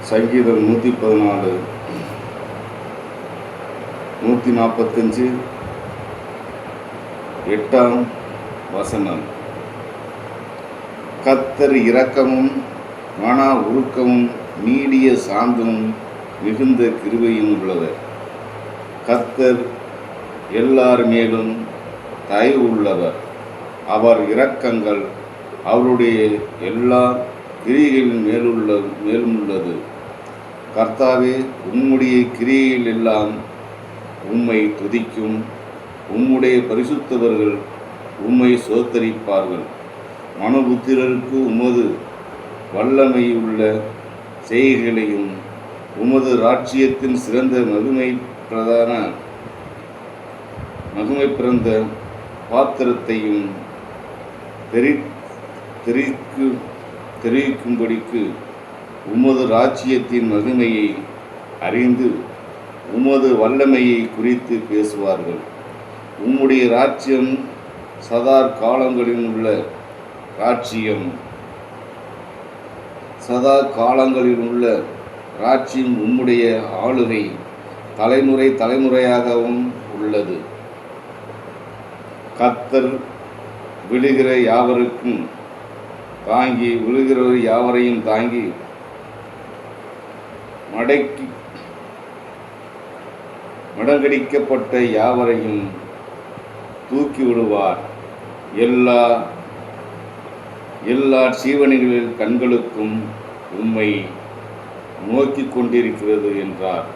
சங்கீதம் 114 145 8ஆம் வசனம். கர்த்தர் இரக்கமும் மன உருக்கமும் நீடிய சாந்தமும் மிகுந்த கிருபையும் உள்ளவர். கர்த்தர் எல்லார் மேலும் தயவு உள்ளவர். அவர் இரக்கங்கள் அவருடைய எல்லா கிரியைகளின் மேலும் உள்ளது. கர்த்தாவே, உம்முடைய கிரியைகள் எல்லாம் உம்மை துதிக்கும். உம்முடைய பரிசுத்தவர்கள் உம்மை சோத்தரிப்பார்கள். மனுபுத்திரருக்கு உமது வல்லமையுள்ள செய்கைகளையும் உமது ராஜ்யத்தின் சிறந்த மகிமை பிறந்த பாத்திரத்தையும் தெரிவிக்கும்படிக்கு உமது ராஜ்யத்தின் மகிமையை அறிந்து உமது வல்லமையை குறித்து பேசுவார்கள். உம்முடைய ராஜ்யம் சதா காலங்களில் உள்ள ராஜ்யம். சதா காலங்களில் உள்ள ராஜ்யம். உம்முடைய ஆளுகை தலைமுறை தலைமுறையாகவும் உள்ளது. கர்த்தர் விழுகிற யாவருக்கும் தாங்கி, விழுகிறவர் யாவரையும் தாங்கி மடங்கடிக்கப்பட்ட யாவரையும் தூக்கி விடுவார். எல்லா ஜீவனிகளின் கண்களுக்கும் உம்மை நோக்கி கொண்டிருக்கிறது என்றார்.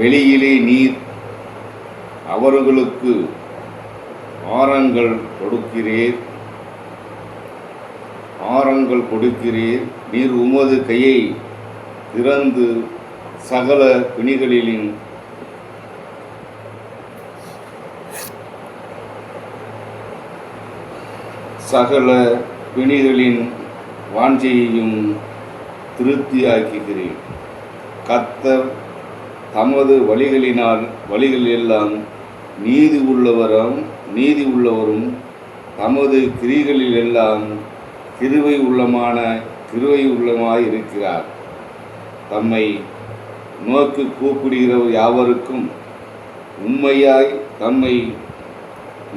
வெளியிலே நீர் அவர்களுக்கு ஆரங்கள் கொடுக்கிறீர். நீர் உமது கையை திறந்து சகல பிணிகளின் வாஞ்சையையும் திருப்தியாக்குகிறீர். கர்த்தர் தமது வழிகளெல்லாம் நீதி உள்ளவரும் தமது கிரிகளிலெல்லாம் கிருபை உள்ளமாயிருக்கிறார். தம்மை நோக்கி கூப்பிடுகிறவர் யாவருக்கும் உண்மையாய் தம்மை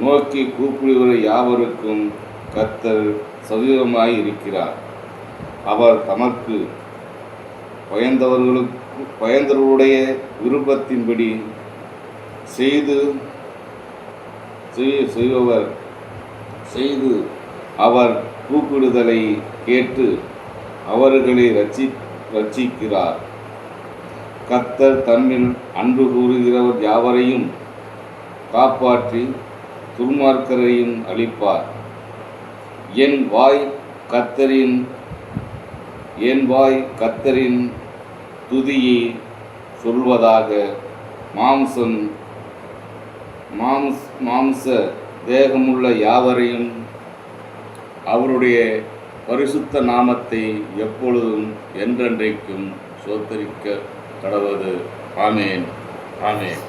நோக்கி கூப்பிடுகிற யாவருக்கும் கர்த்தர் சமீபமாயிருக்கிறார். அவர் தமக்கு பயந்தவர்களுடைய விருப்பத்தின்படி செய்து அவர் கூப்பிடுதலை கேட்டு அவர்களை ரட்சிக்கிறார். கர்த்தர் தம்மில் அன்பு கூறுகிறவர் யாவரையும் காப்பாற்றி துன்மார்க்கரையும் அழிப்பார். என் வாய் கர்த்தரின் துதியை சொல்வதாக. மாம்ச தேகமுள்ள யாவரையும் அவருடைய பரிசுத்த நாமத்தை எப்பொழுதும் என்றென்றைக்கும் சோத்தரிக்க கடவது. ஆமேன். ஆமேன்.